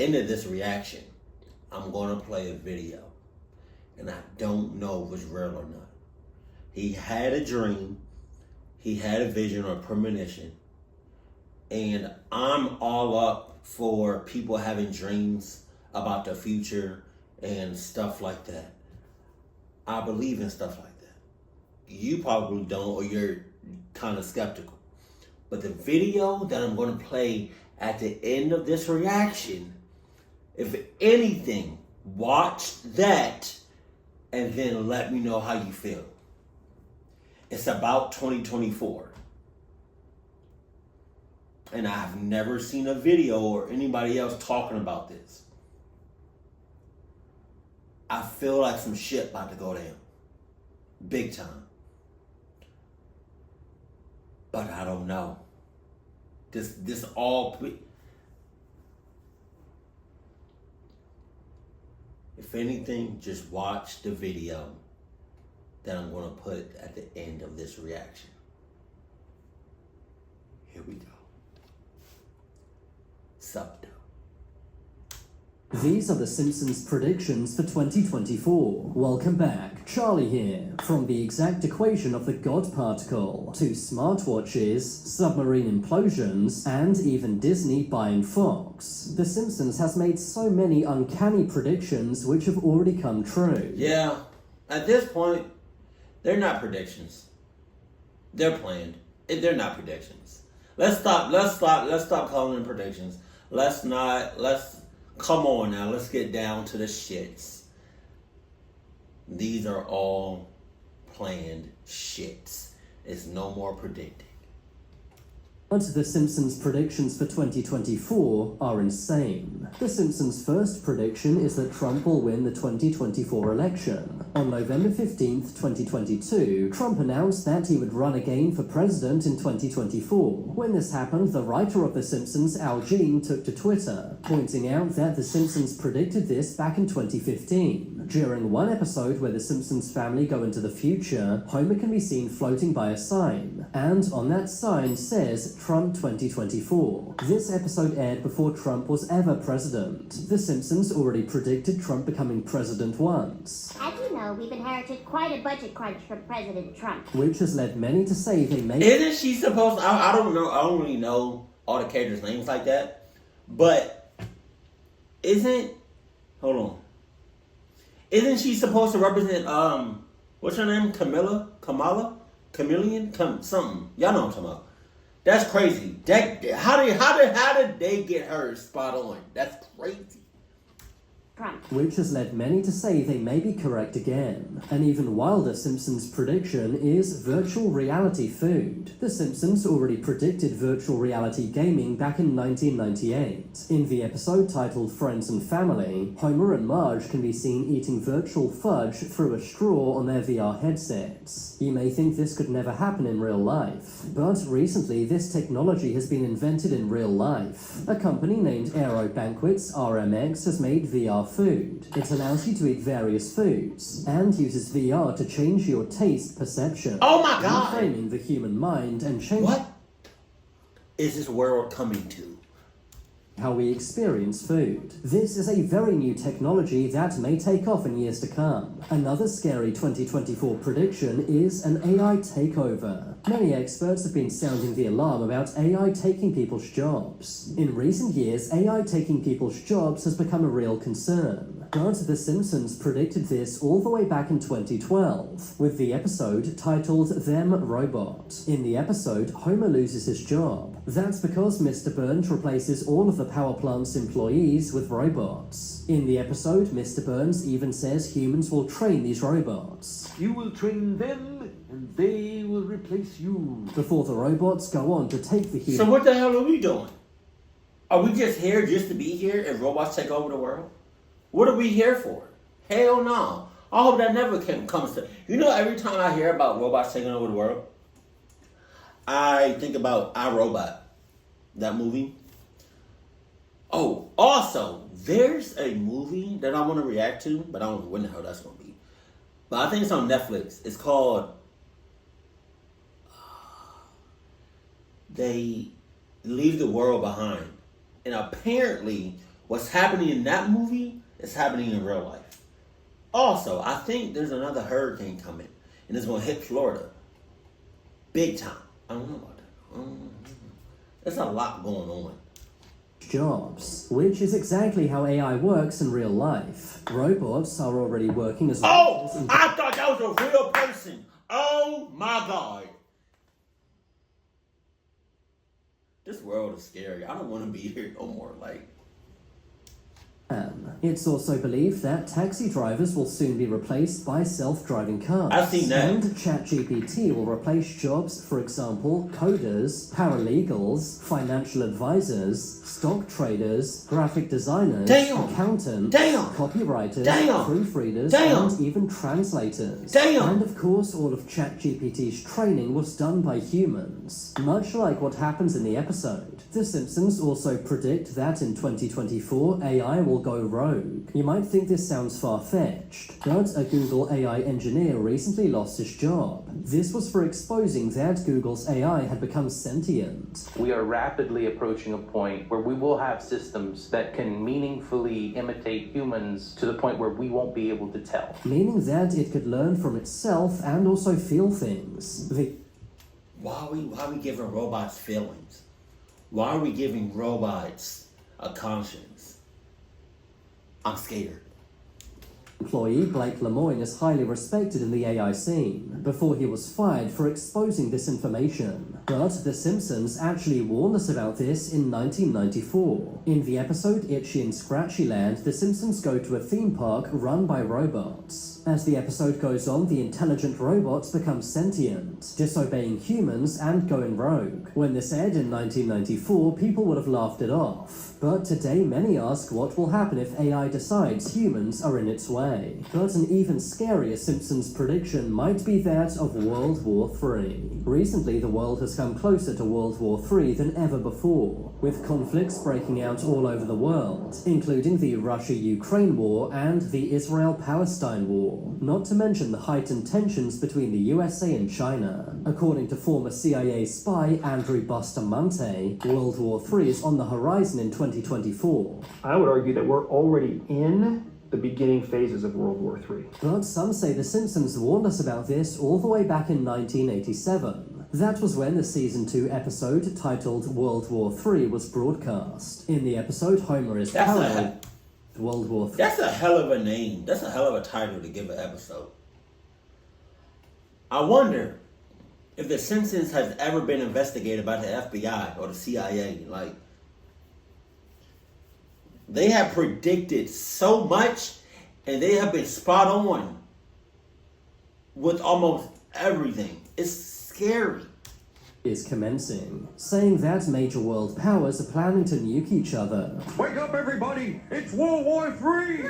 end of this reaction, I'm going to play a video. And I don't know if it's real or not. He had a dream. He had a vision or premonition. And I'm all up for people having dreams about the future and stuff like that. I believe in stuff like that. You probably don't, or you're kind of skeptical. But the video that I'm going to play at the end of this reaction, if anything, watch that and then let me know how you feel. It's about 2024. And I've never seen a video or anybody else talking about this. I feel like some shit about to go down. Big time. But I don't know. This all... If anything, just watch the video that I'm going to put at the end of this reaction. Here we go. Sup, though. These are the Simpsons predictions for 2024. Welcome back. Charlie here. From the exact equation of the God particle, to smartwatches, submarine implosions, and even Disney buying Fox. The Simpsons has made so many uncanny predictions which have already come true. Yeah, at this point, they're not predictions. They're planned. They're not predictions. Let's stop calling them predictions. Come on now, let's get down to the shits. These are all planned shits. It's no more predicting. But the Simpsons predictions for 2024 are insane. The Simpsons' first prediction is that Trump will win the 2024 election. On November 15th, 2022, Trump announced that he would run again for president in 2024. When this happened, the writer of The Simpsons, Al Jean, took to Twitter, pointing out that The Simpsons predicted this back in 2015. During one episode where the Simpsons family go into the future, Homer can be seen floating by a sign, and on that sign says Trump 2024. This episode aired before Trump was ever president. The Simpsons already predicted Trump becoming president once. As you know, we've inherited quite a budget crunch from President Trump, Which has led many to say they may... Isn't she supposed to, I don't know, I don't really know all the characters' names like that, but isn't she supposed to represent, what's her name, something, y'all know what I'm talking about. That's crazy. How did they get her spot on? That's crazy. Trump. Which has led many to say they may be correct again. An even wilder Simpsons prediction is virtual reality food. The Simpsons already predicted virtual reality gaming back in 1998. In the episode titled Friends and Family, Homer and Marge can be seen eating virtual fudge through a straw on their VR headsets. You may think this could never happen in real life, but recently this technology has been invented in real life. A company named Aero Banquets, RMX, has made VR food. It allows you to eat various foods, and uses VR to change your taste perception. Oh my God! Reframing the human mind and changing... What is this world coming to? How we experience food. This is a very new technology that may take off in years to come. Another scary 2024 prediction is an AI takeover. Many experts have been sounding the alarm about AI taking people's jobs. In recent years, AI taking people's jobs has become a real concern. But The Simpsons predicted this all the way back in 2012, with the episode titled Them Robot. In the episode, Homer loses his job. That's because Mr. Burns replaces all of the power plant's employees with robots. In the episode, Mr. Burns even says humans will train these robots. You will train them, and they will replace you. Before the robots go on to take the human... So what the hell are we doing? Are we just here just to be here and robots take over the world? What are we here for? Hell no. I hope that never comes to... You know, every time I hear about robots taking over the world, I think about iRobot, that movie. Oh, also, there's a movie that I want to react to, but I don't know when the hell that's going to be. But I think it's on Netflix. It's called... They Leave the World Behind. And apparently, What's happening in that movie is happening in real life. Also, I think there's another hurricane coming, and it's going to hit Florida. Big time. I don't know about that. There's a lot going on. Jobs, which is exactly how AI works in real life. Robots are already working as Oh! workers in I thought that was a real person. Oh my God. This world is scary. I don't want to be here no more. Like, It's also believed that taxi drivers will soon be replaced by self-driving cars. I've seen that. And ChatGPT will replace jobs, for example, coders, paralegals, financial advisors, stock traders, graphic designers, accountants, copywriters, proofreaders, and even translators. And of course, all of ChatGPT's training was done by humans, much like what happens in the episode. The Simpsons also predict that in 2024, AI will go rogue. You might think this sounds far-fetched, but a Google AI engineer recently lost his job. This was for exposing that Google's AI had become sentient. We are rapidly approaching a point where we will have systems that can meaningfully imitate humans to the point where we won't be able to tell. Meaning that it could learn from itself and also feel things. why are we giving robots feelings? Why are we giving robots a conscience? I'm scared. Employee Blake Lemoine is highly respected in the AI scene before he was fired for exposing this information. But The Simpsons actually warned us about this in 1994. In the episode Itchy and Scratchy Land, The Simpsons go to a theme park run by robots. As the episode goes on, the intelligent robots become sentient, disobeying humans and going rogue. When this aired in 1994, people would have laughed it off. But today many ask what will happen if AI decides humans are in its way. But an even scarier Simpsons prediction might be that of World War III. Recently, the world has come closer to World War III than ever before, with conflicts breaking out all over the world, including the Russia-Ukraine war and the Israel-Palestine war, not to mention the heightened tensions between the USA and China. According to former CIA spy Andrew Bustamante, World War III is on the horizon in 2024. I would argue that we're already in the beginning phases of World War III. But some say The Simpsons warned us about this all the way back in 1987. That was when the Season 2 episode titled World War III was broadcast. In the episode, Homer is paranoid. World War III. That's a hell of a name. That's a hell of a title to give an episode. I wonder if The Simpsons has ever been investigated by the FBI or the CIA. Like, they have predicted so much, and they have been spot on with almost everything. It's scary. Is commencing, saying that major world powers are planning to nuke each other. Wake up, everybody! It's World War III!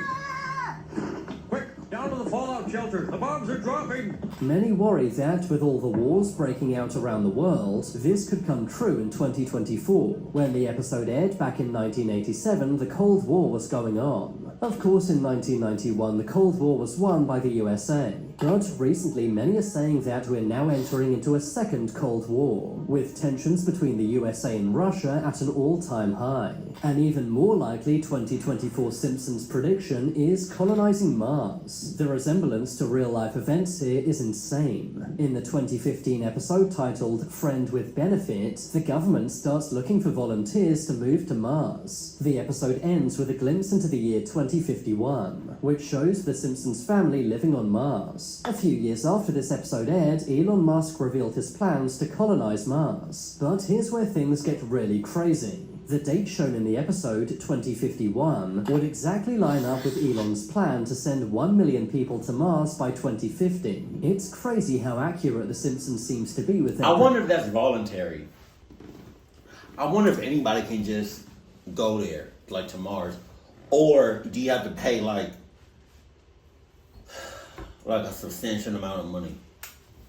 Quick, down to the fallout shelter. The bombs are dropping. Many worry that with all the wars breaking out around the world, this could come true in 2024. When the episode aired back in 1987, the Cold War was going on. Of course, in 1991, the Cold War was won by the USA. But recently, many are saying that we're now entering into a second Cold War, with tensions between the USA and Russia at an all-time high. An even more likely 2024 Simpsons prediction is colonizing Mars. The resemblance to real-life events here is insane. In the 2015 episode titled Friend with Benefit, the government starts looking for volunteers to move to Mars. The episode ends with a glimpse into the year 2051, which shows the Simpsons family living on Mars. A few years after this episode aired, Elon Musk revealed his plans to colonize Mars. But here's where things get really crazy. The date shown in the episode, 2051, would exactly line up with Elon's plan to send 1 million people to Mars by 2050. It's crazy how accurate The Simpsons seems to be with that. I wonder if that's voluntary. I wonder if anybody can just go there, like to Mars. Or do you have to pay like a substantial amount of money?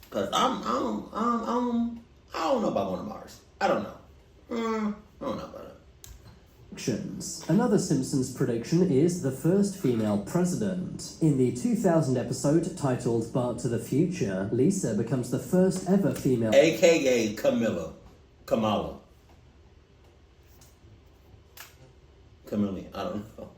Because I don't know about going to Mars. I don't know. I don't know about it. Another Simpsons prediction is the first female president. In the 2000 episode titled Bart to the Future, Lisa becomes the first ever female... AKA Kamala. chameleon. I don't know.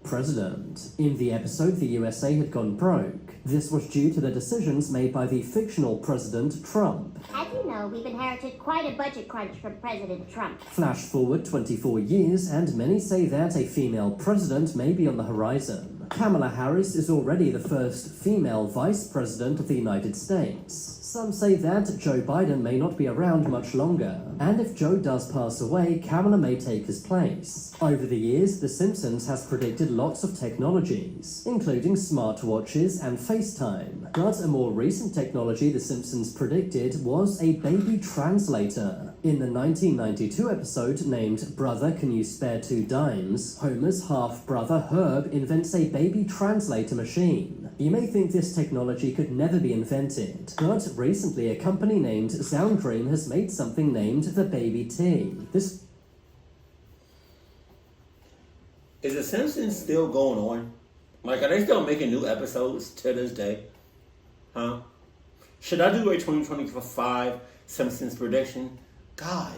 President. In the episode, the USA had gone broke. This was due to the decisions made by the fictional President Trump. As you know, we've inherited quite a budget crunch from President Trump. Flash forward 24 years, and many say that a female president may be on the horizon. Kamala Harris is already the first female vice president of the United States. Some say that Joe Biden may not be around much longer, and if Joe does pass away, Kamala may take his place. Over the years, The Simpsons has predicted lots of technologies, including smartwatches and FaceTime. But a more recent technology The Simpsons predicted was a baby translator. In the 1992 episode named Brother, Can You Spare Two Dimes?, Homer's half-brother Herb invents a baby translator machine. You may think this technology could never be invented, but recently a company named Soundream has made something named the Baby T. This Is The Simpsons still going on? Like, are they still making new episodes to this day? Huh? Should I do a 2025 Simpsons prediction? God.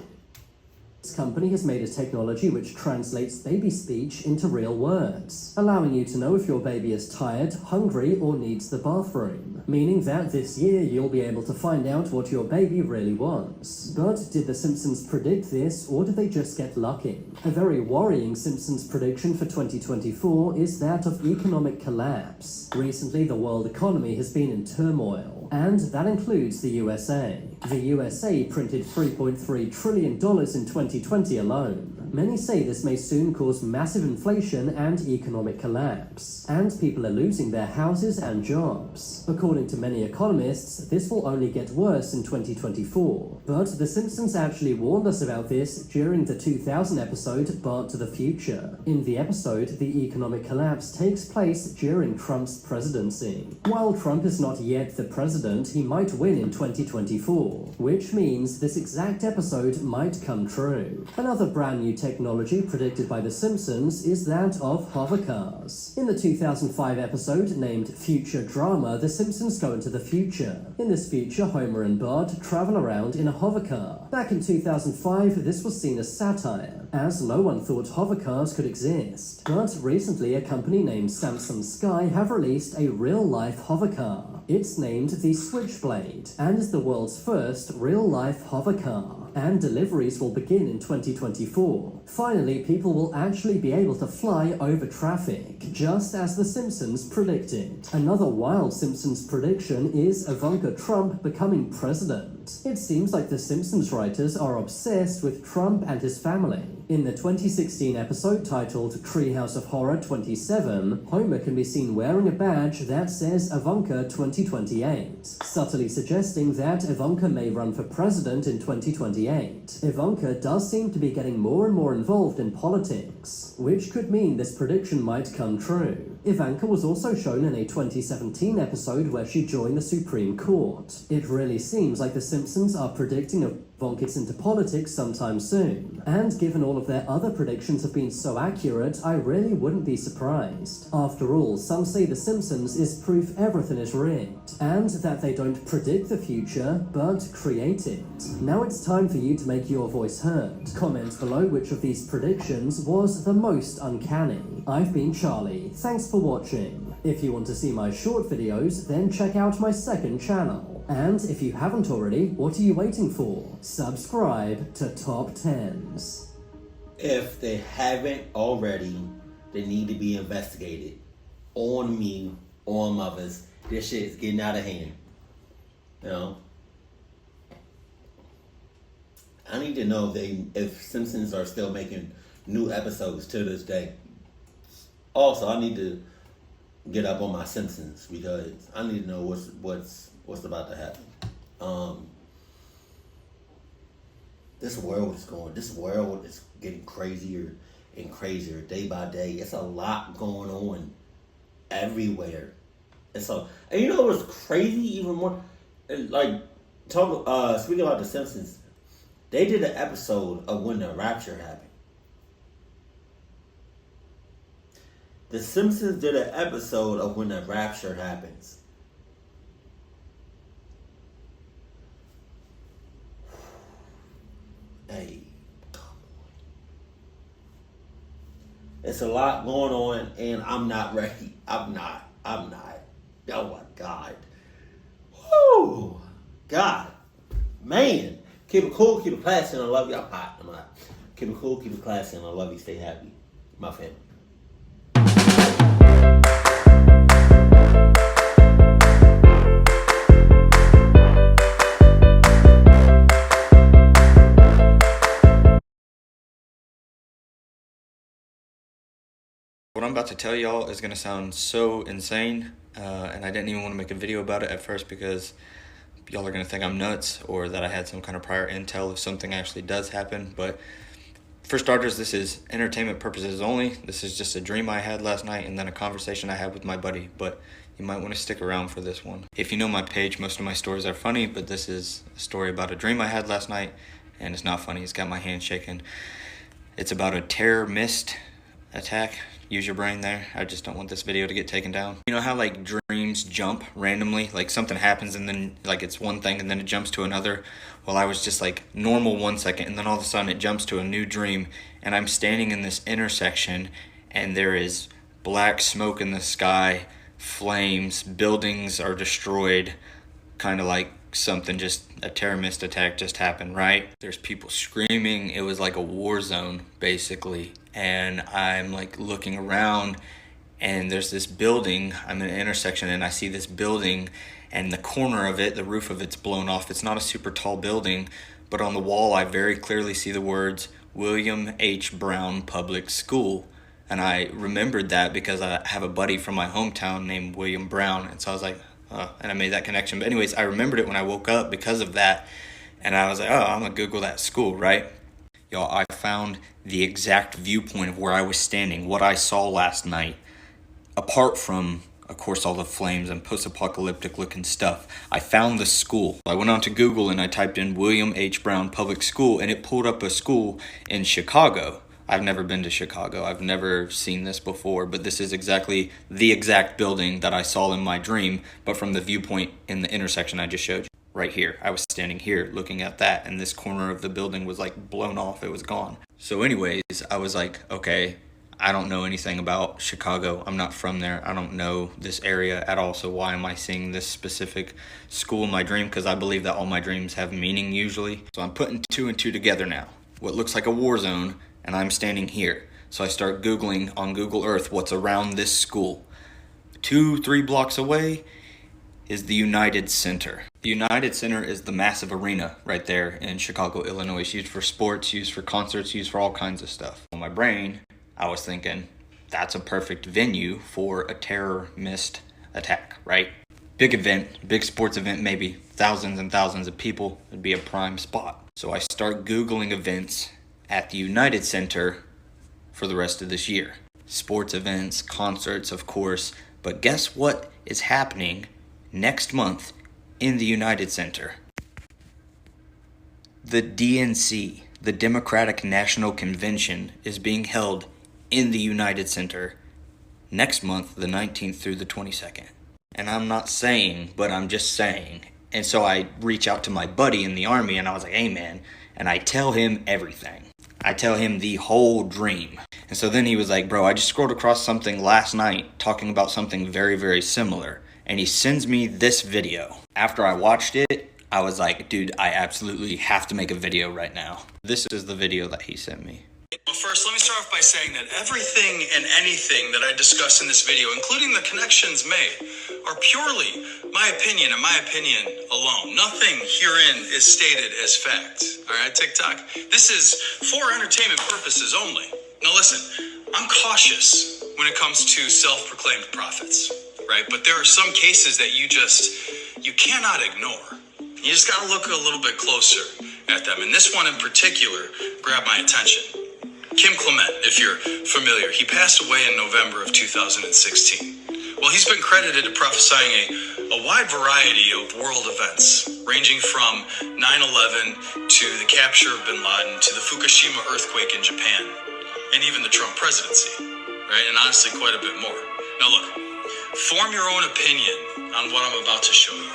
This company has made a technology which translates baby speech into real words, allowing you to know if your baby is tired, hungry, or needs the bathroom, meaning that this year you'll be able to find out what your baby really wants. But did The Simpsons predict this, or did they just get lucky? A very worrying Simpsons prediction for 2024 is that of economic collapse. Recently, the world economy has been in turmoil, and that includes the USA. The USA printed $3.3 trillion in 2020 alone. Many say this may soon cause massive inflation and economic collapse, and people are losing their houses and jobs. According to many economists, this will only get worse in 2024. But The Simpsons actually warned us about this during the 2000 episode Bart to the Future. In the episode, the economic collapse takes place during Trump's presidency. While Trump is not yet the president, he might win in 2024, which means this exact episode might come true. Another brand new technology predicted by The Simpsons is that of hover cars. In the 2005 episode named Future Drama, The Simpsons go into the future. In this future, Homer and Bart travel around in a hover car. Back in 2005, this was seen as satire, as no one thought hover cars could exist. But recently, a company named Samsung Sky have released a real-life hover car. It's named the Switchblade, and is the world's first real-life hover car, and deliveries will begin in 2024. Finally, people will actually be able to fly over traffic, just as The Simpsons predicted. Another wild Simpsons prediction is Ivanka Trump becoming president. It seems like The Simpsons writers are obsessed with Trump and his family. In the 2016 episode titled Treehouse of Horror 27, Homer can be seen wearing a badge that says Ivanka 2028, subtly suggesting that Ivanka may run for president in 2028. Ivanka does seem to be getting more and more involved in politics, which could mean this prediction might come true. Ivanka was also shown in a 2017 episode where she joined the Supreme Court. It really seems like The Simpsons are predicting Ivanka gets into politics sometime soon, and given all of their other predictions have been so accurate, I really wouldn't be surprised. After all, some say The Simpsons is proof everything is rigged, and that they don't predict the future, but create it. Now it's time for you to make your voice heard. Comment below which of these predictions was the most uncanny. I've been Charlie, thanks for watching. If you want to see my short videos, then check out my second channel. And if you haven't already, what are you waiting for? Subscribe to Top 10s. If they haven't already, they need to be investigated. On me, on mothers. This shit is getting out of hand. You know? I need to know if Simpsons are still making new episodes to this day. Also, I need to get up on my Simpsons because I need to know what's about to happen. This world is getting crazier and crazier day by day. It's a lot going on everywhere. And you know what's crazy even more? Like, speaking about The Simpsons, they did an episode of when the rapture happened. The Simpsons did an episode of when the rapture happens. Hey, come It's a lot going on, and I'm not ready. I'm not. Oh my God. Whoo! God. Man. Keep it cool, keep it classy, and I love you. I'm hot. I'm hot. Keep it cool, keep it classy, and I love you. Stay happy. My family. What I'm about to tell y'all is going to sound so insane, and I didn't even want to make a video about it at first because y'all are going to think I'm nuts or that I had some kind of prior intel if something actually does happen. But for starters, this is entertainment purposes only. This is just a dream I had last night and then a conversation I had with my buddy, but you might want to stick around for this one. If you know my page, most of my stories are funny, but this is a story about a dream I had last night, and it's not funny. It's got my hand shaking. It's about a terror mist attack. Use your brain there. I just don't want this video to get taken down. You know how like dreams jump randomly? Like something happens and then like it's one thing and then it jumps to another. Well, I was just like normal 1 second and then all of a sudden it jumps to a new dream and I'm standing in this intersection and there is black smoke in the sky, flames, buildings are destroyed, kind of like something just, a terrorist attack just happened, right? There's people screaming. It was like a war zone, basically. And I'm like looking around and there's this building. I'm in an intersection and I see this building and the corner of it, the roof of it's blown off. It's not a super tall building, but on the wall I very clearly see the words William H. Brown Public School. And I remembered that because I have a buddy from my hometown named William Brown. And so I was like, and I made that connection. But anyways, I remembered it when I woke up because of that. And I was like, oh, I'm gonna Google that school, right? Y'all, I found the exact viewpoint of where I was standing, what I saw last night, apart from, of course, all the flames and post-apocalyptic looking stuff. I found the school. I went onto Google and I typed in William H. Brown Public School and it pulled up a school in Chicago. I've never been to Chicago. I've never seen this before, but this is exactly the exact building that I saw in my dream, but from the viewpoint in the intersection I just showed you. Right here. I was standing here looking at that and this corner of the building was like blown off. It was gone. So anyways, I was like, okay, I don't know anything about Chicago. I'm not from there. I don't know this area at all. So why am I seeing this specific school in my dream? Because I believe that all my dreams have meaning usually. So I'm putting 2 and 2 together now. What looks like a war zone and I'm standing here. So I start Googling on Google Earth what's around this school. 2-3 blocks away is the United Center. The United Center is the massive arena right there in Chicago, Illinois. It's used for sports, used for concerts, used for all kinds of stuff. On my brain, I was thinking, that's a perfect venue for a terror mist attack, right? Big event, big sports event, maybe thousands and thousands of people. It'd be a prime spot. So I start Googling events at the United Center for the rest of this year. Sports events, concerts, of course, but guess what is happening next month in the United Center? The DNC, the Democratic National Convention, is being held in the United Center next month, the 19th through the 22nd. And I'm not saying, but I'm just saying. And so I reach out to my buddy in the Army and I was like, hey man, and I tell him everything. I tell him the whole dream. And so then he was like, bro, I just scrolled across something last night talking about something very, very similar. And he sends me this video. After I watched it, I was like, dude, I absolutely have to make a video right now. This is the video that he sent me. Well, first, let me start off by saying that everything and anything that I discuss in this video, including the connections made, are purely my opinion and my opinion alone. Nothing herein is stated as fact. All right, TikTok? This is for entertainment purposes only. Now listen, I'm cautious when it comes to self-proclaimed prophets, right? But there are some cases that you cannot ignore. You just gotta look a little bit closer at them. And this one in particular grabbed my attention. Kim Clement, if you're familiar, he passed away in November of 2016. Well, he's been credited to prophesying a wide variety of world events, ranging from 9/11 to the capture of bin Laden to the Fukushima earthquake in Japan, and even the Trump presidency, right? And honestly, quite a bit more. Now look, form your own opinion on what I'm about to show you.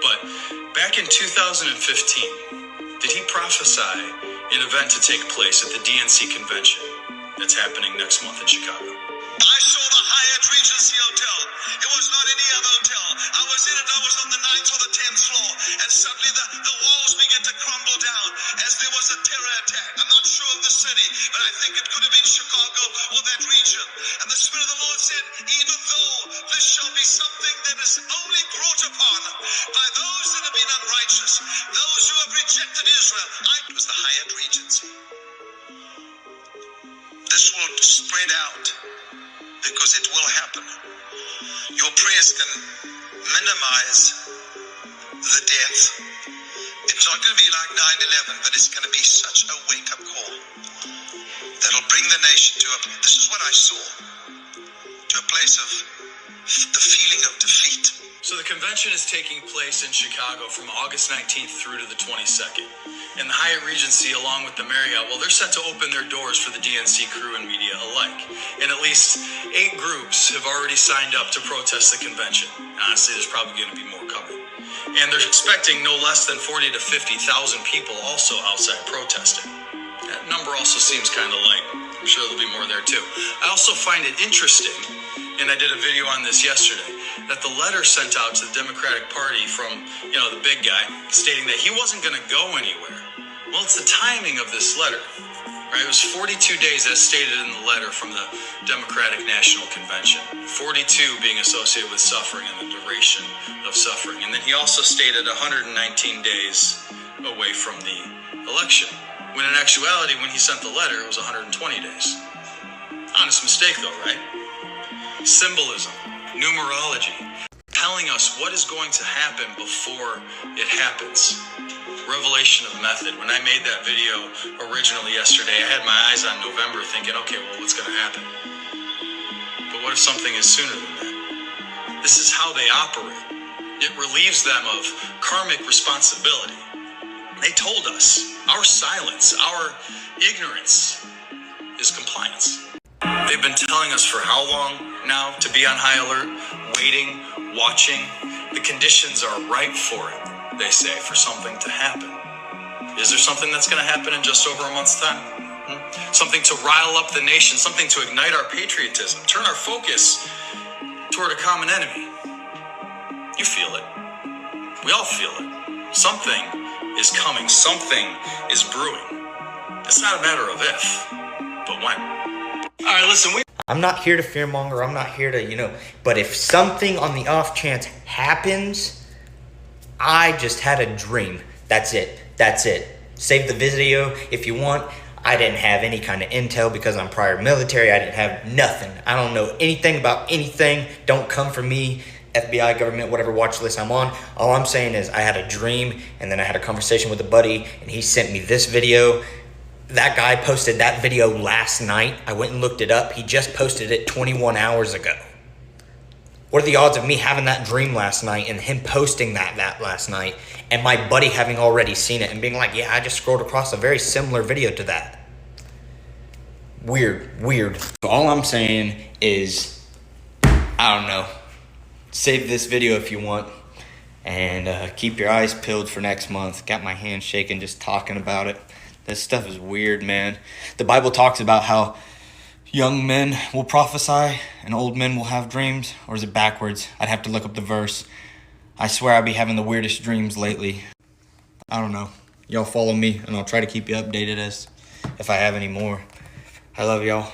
But back in 2015, did he prophesy an event to take place at the DNC convention at that's happening next month in Chicago. I saw the Hyatt Regency Hotel. It was not any other hotel. I was in it. I was on the 9th or the 10th floor, and suddenly the walls began to crumble down as there was a terror attack. I'm not sure of the city, but I think it could have been Chicago or that region. And the Spirit of the Lord said, even though this shall be something that is only brought upon by those that have been unrighteous, those who have rejected Israel, it was the Hyatt Regency. This will spread out because it will happen. Your prayers can minimize the death. It's not going to be like 9/11, but it's going to be such a wake-up call that'll bring the nation to this is what I saw, to a place of the feeling of defeat. So the convention is taking place in Chicago from August 19th through to the 22nd. And the Hyatt Regency, along with the Marriott, well, they're set to open their doors for the DNC crew and media alike. And at least 8 groups have already signed up to protest the convention. Honestly, there's probably going to be more coming. And they're expecting no less than 40,000 to 50,000 people also outside protesting. That number also seems kind of light. I'm sure there'll be more there too. I also find it interesting, and I did a video on this yesterday, that the letter sent out to the Democratic Party from, the big guy, stating that he wasn't going to go anywhere. Well, it's the timing of this letter, right? It was 42 days as stated in the letter from the Democratic National Convention. 42 being associated with suffering and the duration of suffering. And then he also stated 119 days away from the election. When in actuality, when he sent the letter, it was 120 days. Honest mistake though, right? Symbolism, numerology, telling us what is going to happen before it happens. Revelation of method. When I made that video originally yesterday, I had my eyes on November thinking, okay, well, what's going to happen? But what if something is sooner than that? This is how they operate. It relieves them of karmic responsibility. They told us our silence, our ignorance is compliance. They've been telling us for how long now to be on high alert, waiting, watching. The conditions are ripe for it, they say, for something to happen. Is there something that's going to happen in just over a month's time? Something to rile up the nation, something to ignite our patriotism, turn our focus toward a common enemy. You feel it. We all feel it. Something is coming. Something is brewing. It's not a matter of if, but when. All right, listen, I'm not here to fearmonger. I'm not here to, but if something on the off chance happens, I just had a dream. That's it. Save the video if you want. I didn't have any kind of intel because I'm prior military. I didn't have nothing. I don't know anything about anything. Don't come for me, FBI, government, whatever watch list I'm on. All I'm saying is I had a dream, and then I had a conversation with a buddy, and he sent me this video. That guy posted that video last night. I went and looked it up. He just posted it 21 hours ago. What are the odds of me having that dream last night and him posting that last night and my buddy having already seen it and being like, yeah, I just scrolled across a very similar video to that. Weird. All I'm saying is, I don't know, save this video if you want and keep your eyes peeled for next month. Got my hands shaking just talking about it. This stuff is weird, man. The Bible talks about how young men will prophesy and old men will have dreams. Or is it backwards? I'd have to look up the verse. I swear I'll be having the weirdest dreams lately. I don't know. Y'all follow me and I'll try to keep you updated as if I have any more. I love y'all.